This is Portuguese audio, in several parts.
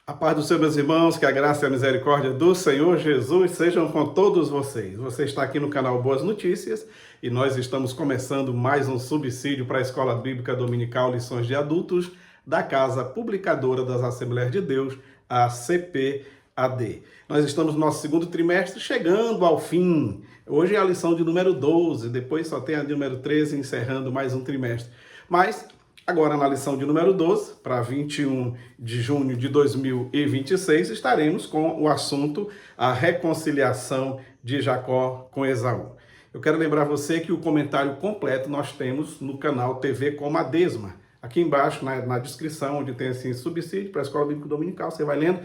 A paz do Senhor, meus irmãos, que a graça e a misericórdia do Senhor Jesus sejam com todos vocês. Você está aqui no canal Boas Notícias e nós estamos começando mais um subsídio para a Escola Bíblica Dominical Lições de Adultos da Casa Publicadora das Assembleias de Deus, a CPAD. Nós estamos no nosso segundo trimestre, chegando ao fim. Hoje é a lição de número 12, depois só tem a de número 13, encerrando mais um trimestre. Mas agora, na lição de número 12, para 21 de junho de 2026, estaremos com o assunto a reconciliação de Jacó com Esaú. Eu quero lembrar você que o comentário completo nós temos no canal TV Comadesma. Aqui embaixo, na descrição, onde tem assim, subsídio para a Escola Bíblica Dominical, você vai lendo,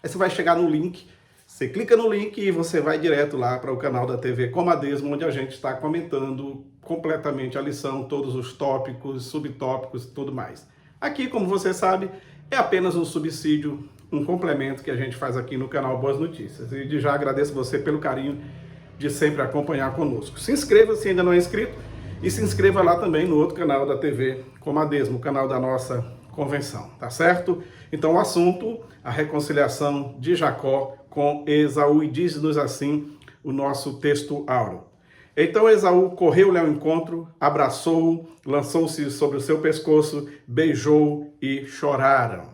aí você vai chegar no link, você clica no link e você vai direto lá para o canal da TV Comadesma, onde a gente está comentando completamente a lição, todos os tópicos, subtópicos e tudo mais. Aqui, como você sabe, é apenas um subsídio, um complemento que a gente faz aqui no canal Boas Notícias. E de já agradeço você pelo carinho de sempre acompanhar conosco. Se inscreva se ainda não é inscrito e se inscreva lá também no outro canal da TV Comadesma, o canal da nossa convenção, tá certo? Então o assunto, a reconciliação de Jacó com Esaú, e diz-nos assim o nosso texto áureo. Então Esaú correu-lhe ao encontro, abraçou-o, lançou-se sobre o seu pescoço, beijou-o e choraram.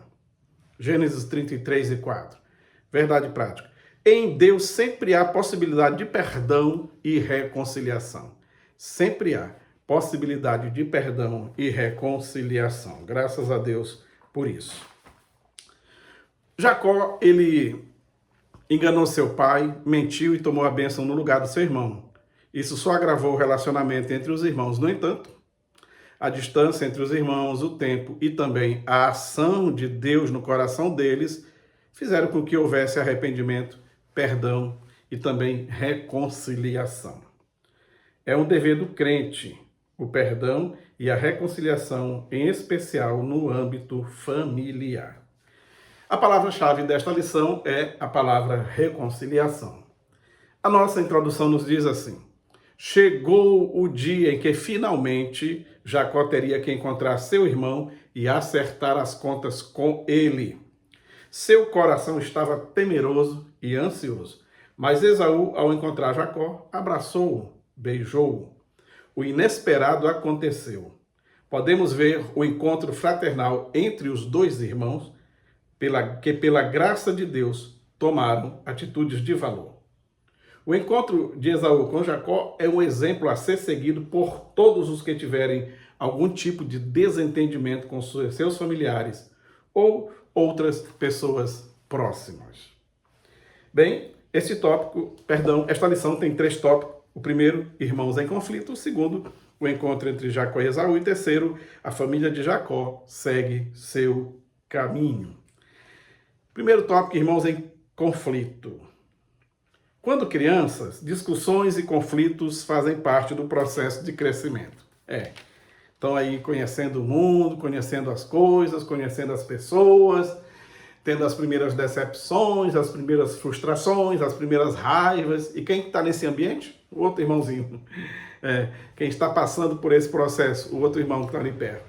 Gênesis 33 e 4. Verdade prática. Em Deus sempre há possibilidade de perdão e reconciliação. Sempre há possibilidade de perdão e reconciliação. Graças a Deus por isso. Jacó, ele enganou seu pai, mentiu e tomou a bênção no lugar do seu irmão. Isso só agravou o relacionamento entre os irmãos. No entanto, a distância entre os irmãos, o tempo e também a ação de Deus no coração deles fizeram com que houvesse arrependimento, perdão e também reconciliação. É um dever do crente o perdão e a reconciliação, em especial no âmbito familiar. A palavra-chave desta lição é a palavra reconciliação. A nossa introdução nos diz assim: chegou o dia em que finalmente Jacó teria que encontrar seu irmão e acertar as contas com ele. Seu coração estava temeroso e ansioso, mas Esaú, ao encontrar Jacó, abraçou-o, beijou-o. O inesperado aconteceu. Podemos ver o encontro fraternal entre os dois irmãos, que pela graça de Deus tomaram atitudes de valor. O encontro de Esaú com Jacó é um exemplo a ser seguido por todos os que tiverem algum tipo de desentendimento com seus familiares ou outras pessoas próximas. Bem, esta lição tem 3 tópicos. O primeiro, irmãos em conflito. O segundo, o encontro entre Jacó e Esaú. E terceiro, a família de Jacó segue seu caminho. Primeiro tópico, irmãos em conflito. Quando crianças, discussões e conflitos fazem parte do processo de crescimento. Estão aí conhecendo o mundo, conhecendo as coisas, conhecendo as pessoas, tendo as primeiras decepções, as primeiras frustrações, as primeiras raivas. E quem está nesse ambiente? O outro irmãozinho. Quem está passando por esse processo, o outro irmão que está ali perto.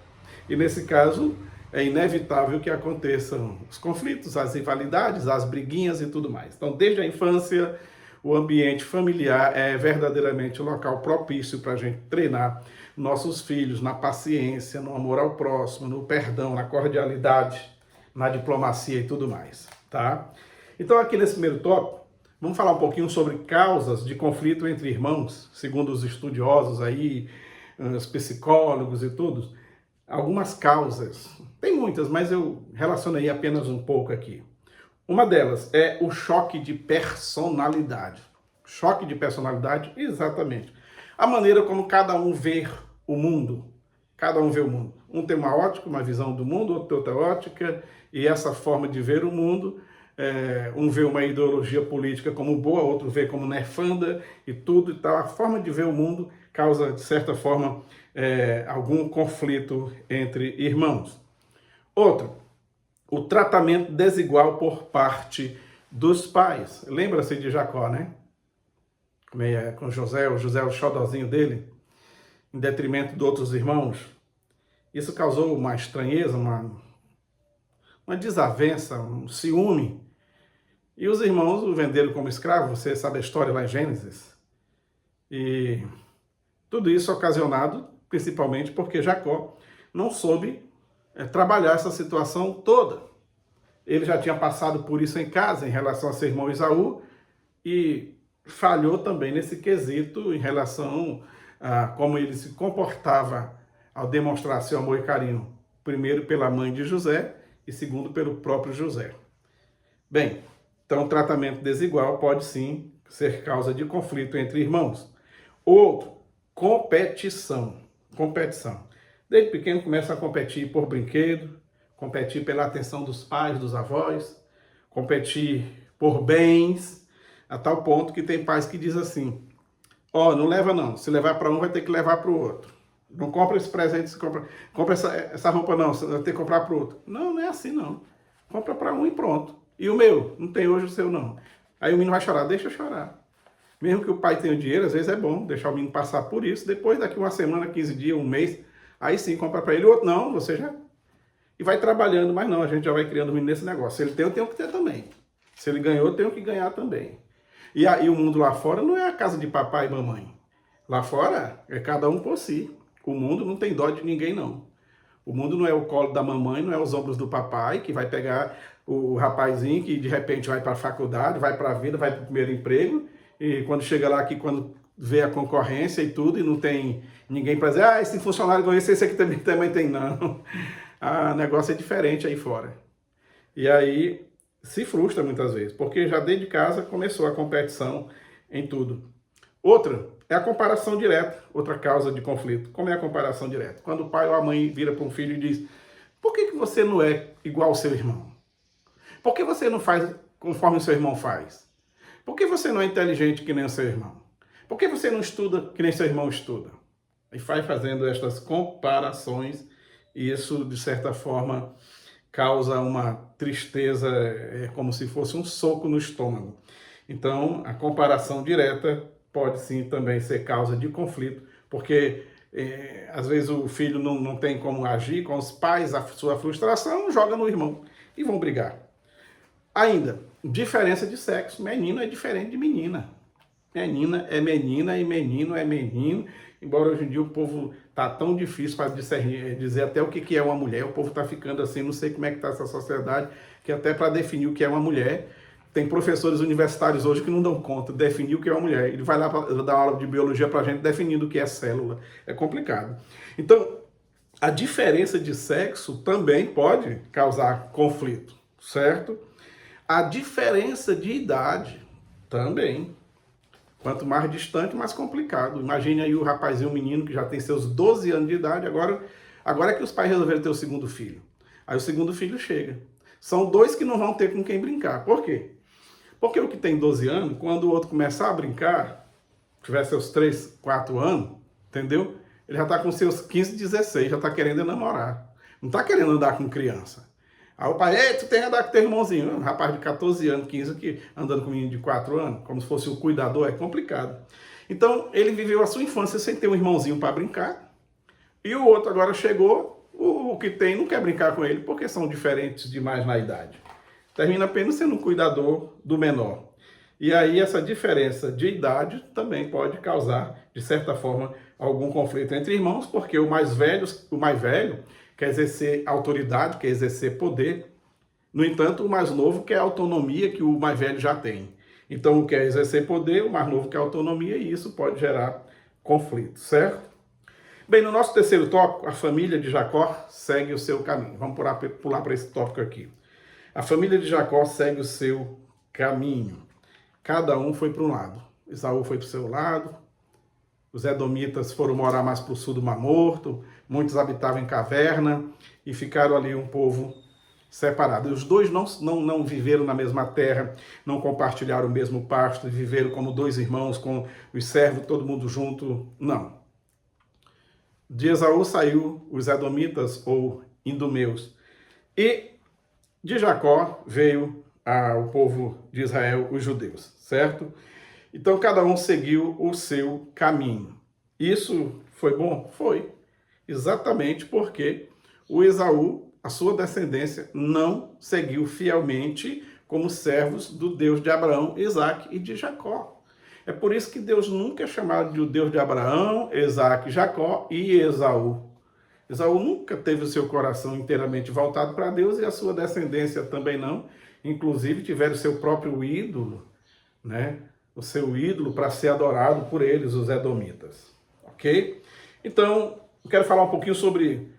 E nesse caso, é inevitável que aconteçam os conflitos, as rivalidades, as briguinhas e tudo mais. Então, desde a infância, o ambiente familiar é verdadeiramente o local propício para a gente treinar nossos filhos na paciência, no amor ao próximo, no perdão, na cordialidade, na diplomacia e tudo mais, tá? Então, aqui nesse primeiro tópico, vamos falar um pouquinho sobre causas de conflito entre irmãos, segundo os estudiosos aí, os psicólogos e tudo. Algumas causas, tem muitas, mas eu relacionei apenas um pouco aqui. Uma delas é o choque de personalidade. Choque de personalidade, exatamente. A maneira como cada um vê o mundo. Cada um vê o mundo. Um tem uma ótica, uma visão do mundo, outro tem outra ótica, e essa forma de ver o mundo, um vê uma ideologia política como boa, outro vê como nefanda e tudo e tal. A forma de ver o mundo causa, de certa forma, algum conflito entre irmãos. Outro, o tratamento desigual por parte dos pais. Lembra-se de Jacó, né? Com José, o xodozinho dele, em detrimento de outros irmãos. Isso causou uma estranheza, uma desavença, um ciúme. E os irmãos o venderam como escravo, você sabe a história lá em Gênesis. E tudo isso ocasionado principalmente porque Jacó não soube trabalhar essa situação toda. Ele já tinha passado por isso em casa, em relação a seu irmão Esaú, e falhou também nesse quesito em relação a como ele se comportava ao demonstrar seu amor e carinho, primeiro pela mãe de José e segundo pelo próprio José. Bem, então o tratamento desigual pode sim ser causa de conflito entre irmãos. Outro, competição. Competição. Desde pequeno começa a competir por brinquedo, competir pela atenção dos pais, dos avós, competir por bens, a tal ponto que tem pais que dizem assim, ó, não leva não, se levar para um vai ter que levar para o outro. Não compra esse presente, compra essa roupa não, você vai ter que comprar para o outro. Não, não é assim não. Compra para um e pronto. E o meu? Não tem hoje o seu não. Aí o menino vai chorar, deixa eu chorar. Mesmo que o pai tenha dinheiro, às vezes é bom deixar o menino passar por isso. Depois, daqui uma semana, 15 dias, um mês, aí sim compra para ele. O outro não, você já... E vai trabalhando, mas não, a gente já vai criando o menino nesse negócio. Se ele tem, eu tenho que ter também. Se ele ganhou, eu tenho que ganhar também. E aí o mundo lá fora não é a casa de papai e mamãe. Lá fora é cada um por si. O mundo não tem dó de ninguém, não. O mundo não é o colo da mamãe, não é os ombros do papai, que vai pegar o rapazinho que de repente vai para a faculdade, vai para a vida, vai para o primeiro emprego, e quando chega lá, aqui, quando vê a concorrência e tudo, e não tem ninguém para dizer, ah, esse funcionário ganhou esse aqui também tem, não. O negócio é diferente aí fora. E aí se frustra muitas vezes, porque já desde casa começou a competição em tudo. Outra é a comparação direta, outra causa de conflito. Como é a comparação direta? Quando o pai ou a mãe vira para um filho e diz, por que você não é igual ao seu irmão? Por que você não faz conforme o seu irmão faz? Por que você não é inteligente que nem o seu irmão? Por que você não estuda que nem seu irmão estuda? E vai fazendo estas comparações e isso, de certa forma, causa uma tristeza, é como se fosse um soco no estômago. Então, a comparação direta pode sim também ser causa de conflito, porque às vezes o filho não tem como agir com os pais, a sua frustração, joga no irmão e vão brigar. Ainda, diferença de sexo. Menino é diferente de menina. Menina é menina e menino é menino. Embora hoje em dia o povo tá tão difícil para dizer até o que é uma mulher. O povo tá ficando assim, não sei como é que tá essa sociedade, que até para definir o que é uma mulher, tem professores universitários hoje que não dão conta de definir o que é uma mulher. Ele vai lá para dar aula de biologia para a gente definindo o que é célula. É complicado. Então, a diferença de sexo também pode causar conflito, certo? A diferença de idade também. Quanto mais distante, mais complicado. Imagine aí o rapazinho, o menino que já tem seus 12 anos de idade, agora é que os pais resolveram ter o segundo filho. Aí o segundo filho chega. São dois que não vão ter com quem brincar. Por quê? Porque o que tem 12 anos, quando o outro começar a brincar, tiver seus 3, 4 anos, entendeu? Ele já está com seus 15, 16, já está querendo namorar. Não está querendo andar com criança. Aí o pai, ei, tu tem que andar com teu irmãozinho. Um rapaz de 14 anos, 15 aqui, andando com um menino de 4 anos, como se fosse o cuidador, é complicado. Então, ele viveu a sua infância sem ter um irmãozinho para brincar. E o outro agora chegou, o que tem não quer brincar com ele, porque são diferentes demais na idade. Termina apenas sendo um cuidador do menor. E aí essa diferença de idade também pode causar, de certa forma, algum conflito entre irmãos, porque o mais velho quer exercer autoridade, quer exercer poder. No entanto, o mais novo quer a autonomia que o mais velho já tem. Então, quer exercer poder, o mais novo quer autonomia, e isso pode gerar conflito, certo? Bem, no nosso terceiro tópico, a família de Jacó segue o seu caminho. Vamos pular para esse tópico aqui. A família de Jacó segue o seu caminho. Cada um foi para um lado. Esaú foi para o seu lado, os edomitas foram morar mais para o sul do Mar Morto, muitos habitavam em caverna e ficaram ali um povo separado. E os dois não viveram na mesma terra, não compartilharam o mesmo pasto, viveram como dois irmãos, com os servos, todo mundo junto, não. De Esaú saiu os edomitas ou idumeus. E de Jacó veio o povo de Israel, os judeus, certo? Então, cada um seguiu o seu caminho. Isso foi bom? Foi. Exatamente porque o Esaú, a sua descendência não seguiu fielmente como servos do Deus de Abraão, Isaque e de Jacó. É por isso que Deus nunca é chamado de o Deus de Abraão, Isaque, Jacó e Esaú. Esaú nunca teve o seu coração inteiramente voltado para Deus e a sua descendência também não. Inclusive tiveram o seu próprio ídolo, né? O seu ídolo para ser adorado por eles, os edomitas. Ok? Então, eu quero falar um pouquinho sobre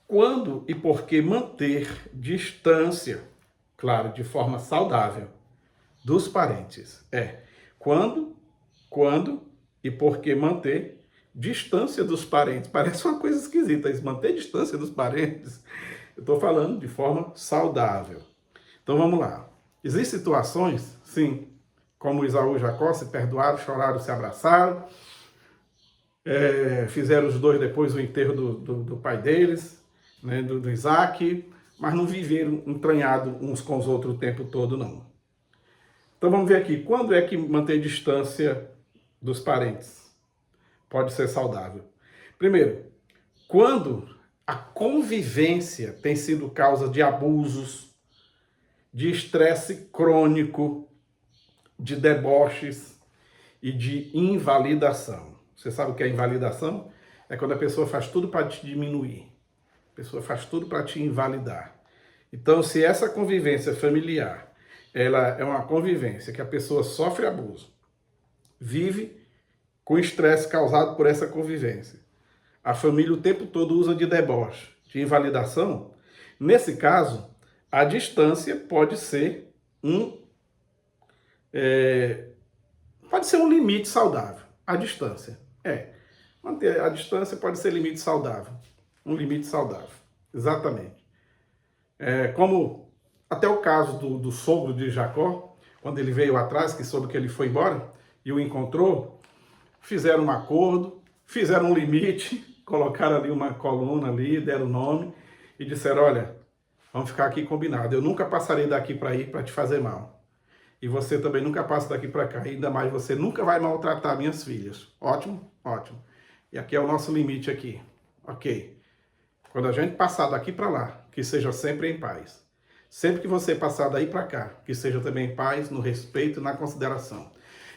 quando e por que manter distância, claro, de forma saudável, dos parentes. Quando e por que manter distância dos parentes. Parece uma coisa esquisita isso, manter distância dos parentes. Eu estou falando de forma saudável. Então vamos lá. Existem situações, sim, como Esaú e Jacó se perdoaram, choraram, se abraçaram, fizeram os dois depois o enterro do pai deles, né, do Isaque, mas não viveram entranhados uns com os outros o tempo todo, não. Então vamos ver aqui, quando é que manter distância dos parentes pode ser saudável? Primeiro, quando a convivência tem sido causa de abusos, de estresse crônico, de deboches e de invalidação. Você sabe o que é invalidação? É quando a pessoa faz tudo para te diminuir. A pessoa faz tudo para te invalidar. Então, se essa convivência familiar, ela é uma convivência que a pessoa sofre abuso, vive com estresse causado por essa convivência, a família o tempo todo usa de deboche, de invalidação, nesse caso, a distância pode ser um limite saudável. A distância. Manter a distância pode ser limite saudável. Um limite saudável. Exatamente. Como até o caso do sogro de Jacó, quando ele veio atrás, que soube que ele foi embora, e o encontrou, fizeram um acordo, fizeram um limite, colocaram ali uma coluna ali, deram o nome, e disseram, olha, vamos ficar aqui combinado. Eu nunca passarei daqui para ir para te fazer mal. E você também nunca passa daqui para cá. Ainda mais você nunca vai maltratar minhas filhas. Ótimo? Ótimo. E aqui é o nosso limite aqui. Ok. Quando a gente passar daqui para lá, que seja sempre em paz. Sempre que você passar daí para cá, que seja também em paz, no respeito e na consideração.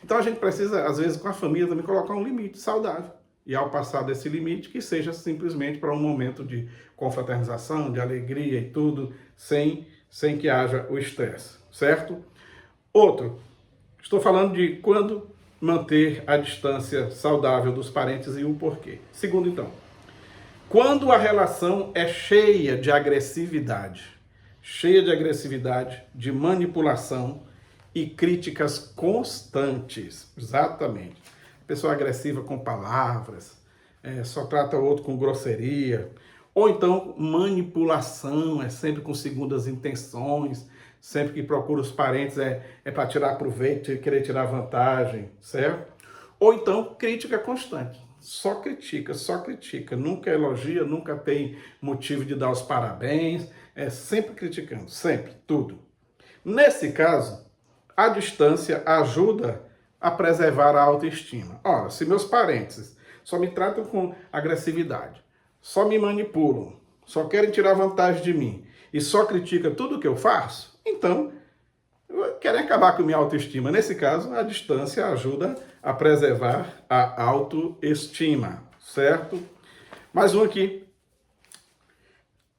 Então a gente precisa, às vezes, com a família também colocar um limite saudável. E ao passar desse limite, que seja simplesmente para um momento de confraternização, de alegria e tudo, sem que haja o estresse. Certo? Outro, estou falando de quando manter a distância saudável dos parentes e o porquê. Segundo, então, quando a relação é cheia de agressividade, de manipulação e críticas constantes. Exatamente. Pessoa agressiva com palavras, só trata o outro com grosseria, ou então manipulação, sempre com segundas intenções, sempre que procura os parentes é para tirar proveito, querer tirar vantagem, certo? Ou então crítica constante, só critica, nunca elogia, nunca tem motivo de dar os parabéns, sempre criticando, sempre, tudo. Nesse caso, a distância ajuda a preservar a autoestima. Ora, se meus parentes só me tratam com agressividade, só me manipulam, só querem tirar vantagem de mim e só criticam tudo que eu faço, então querem acabar com minha autoestima. Nesse caso, a distância ajuda a preservar a autoestima, certo? Mais um aqui.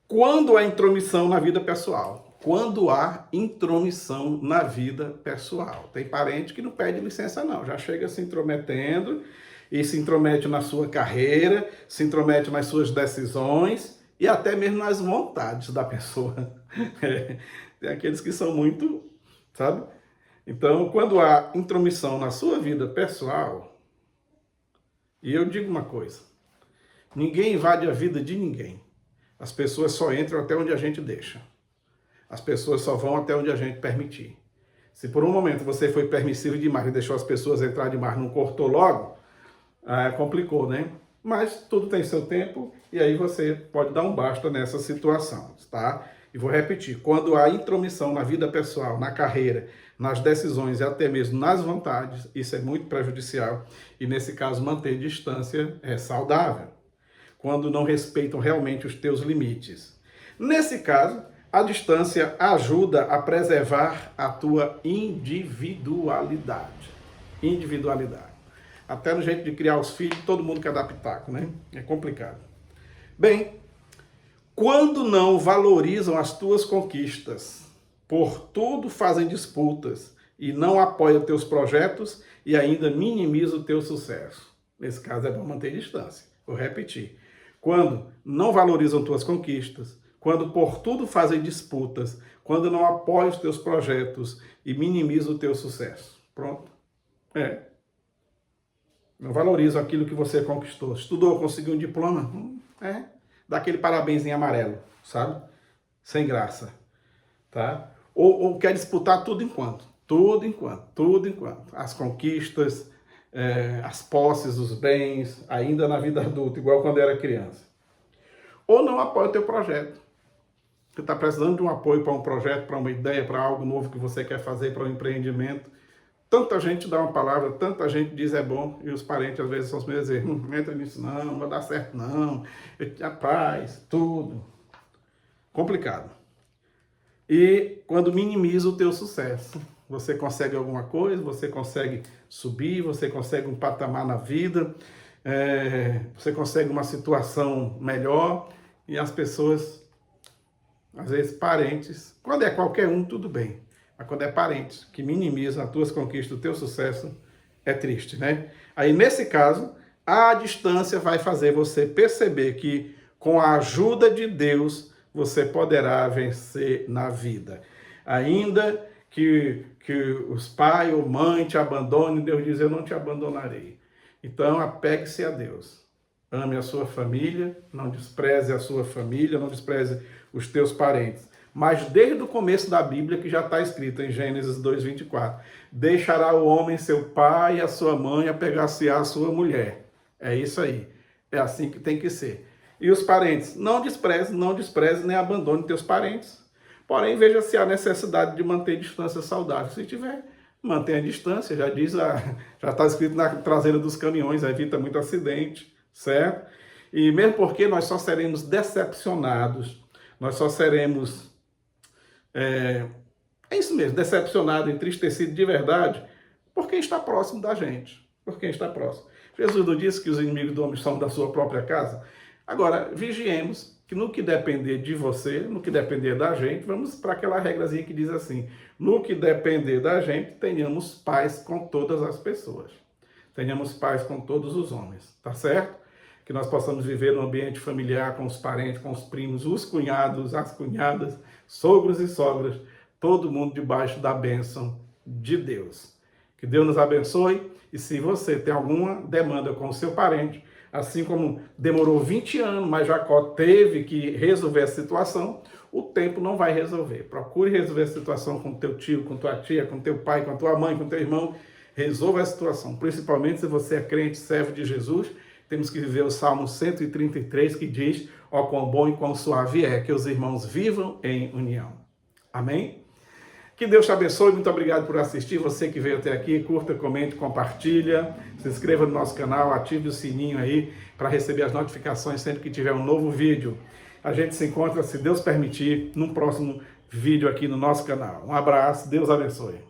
Quando há intromissão na vida pessoal. Quando há intromissão na vida pessoal. Tem parente que não pede licença não, já chega se intrometendo e se intromete na sua carreira, se intromete nas suas decisões e até mesmo nas vontades da pessoa. Tem aqueles que são muito, sabe? Então, quando há intromissão na sua vida pessoal, e eu digo uma coisa, ninguém invade a vida de ninguém. As pessoas só entram até onde a gente deixa. As pessoas só vão até onde a gente permitir. Se por um momento você foi permissivo demais e deixou as pessoas entrar demais, não cortou logo, complicou, né? Mas tudo tem seu tempo e aí você pode dar um basta nessa situação, tá? E vou repetir, quando há intromissão na vida pessoal, na carreira, nas decisões e até mesmo nas vontades, isso é muito prejudicial e nesse caso manter distância é saudável. Quando não respeitam realmente os teus limites. Nesse caso, a distância ajuda a preservar a tua individualidade. Individualidade. Até no jeito de criar os filhos, todo mundo quer dar pitaco, né? É complicado. Bem, quando não valorizam as tuas conquistas, por tudo fazem disputas e não apoiam teus projetos e ainda minimizam o teu sucesso. Nesse caso é bom manter distância. Vou repetir. Quando não valorizam tuas conquistas, quando por tudo fazem disputas, quando não apoiam os teus projetos e minimizam o teu sucesso. Pronto. Não valorizam aquilo que você conquistou. Estudou, conseguiu um diploma? Dá aquele parabéns em amarelo, sabe? Sem graça. Tá? Ou quer disputar tudo enquanto. Tudo enquanto. As conquistas, as posses, os bens, ainda na vida adulta, igual quando era criança. Ou não apoia o teu projeto. Você está precisando de um apoio para um projeto, para uma ideia, para algo novo que você quer fazer, para um empreendimento. Tanta gente dá uma palavra, tanta gente diz é bom, e os parentes às vezes são os meus erros. Não entra nisso não vai dar certo não. Rapaz, tudo. Complicado. E quando minimiza o teu sucesso, você consegue alguma coisa, você consegue subir, você consegue um patamar na vida, você consegue uma situação melhor, e as pessoas, às vezes parentes, quando é qualquer um, tudo bem. Mas quando é parentes que minimizam as tuas conquistas, o teu sucesso, é triste, né? Aí, nesse caso, a distância vai fazer você perceber que, com a ajuda de Deus, você poderá vencer na vida. Ainda que os pais ou mãe te abandonem, Deus diz, eu não te abandonarei. Então, apegue-se a Deus. Ame a sua família, não despreze a sua família, não despreze os teus parentes. Mas desde o começo da Bíblia, que já está escrito em Gênesis 2:24, deixará o homem seu pai e a sua mãe, apegar-se-á a sua mulher. É isso aí. É assim que tem que ser. E os parentes, não despreze nem abandone teus parentes. Porém, veja se há necessidade de manter distância saudável. Se tiver, mantenha a distância. Já está escrito na traseira dos caminhões, evita muito acidente, certo? E mesmo porque nós só seremos decepcionados, nós só seremos... É isso mesmo, decepcionado, entristecido de verdade, por quem está próximo da gente, por quem está próximo. Jesus não disse que os inimigos do homem são da sua própria casa? Agora, vigiemos que no que depender de você, no que depender da gente, vamos para aquela regrazinha que diz assim, no que depender da gente, tenhamos paz com todas as pessoas. Tenhamos paz com todos os homens, tá certo? Que nós possamos viver num ambiente familiar com os parentes, com os primos, os cunhados, as cunhadas, sogros e sogras, todo mundo debaixo da bênção de Deus. Que Deus nos abençoe, e se você tem alguma demanda com o seu parente, assim como demorou 20 anos, mas Jacó teve que resolver a situação, o tempo não vai resolver. Procure resolver a situação com teu tio, com tua tia, com teu pai, com tua mãe, com teu irmão. Resolva a situação, principalmente se você é crente, servo de Jesus. Temos que viver o Salmo 133, que diz, ó quão bom e quão suave é que os irmãos vivam em união. Amém? Que Deus te abençoe, muito obrigado por assistir. Você que veio até aqui, curta, comente, compartilha, se inscreva no nosso canal, ative o sininho aí para receber as notificações sempre que tiver um novo vídeo. A gente se encontra, se Deus permitir, num próximo vídeo aqui no nosso canal. Um abraço, Deus abençoe.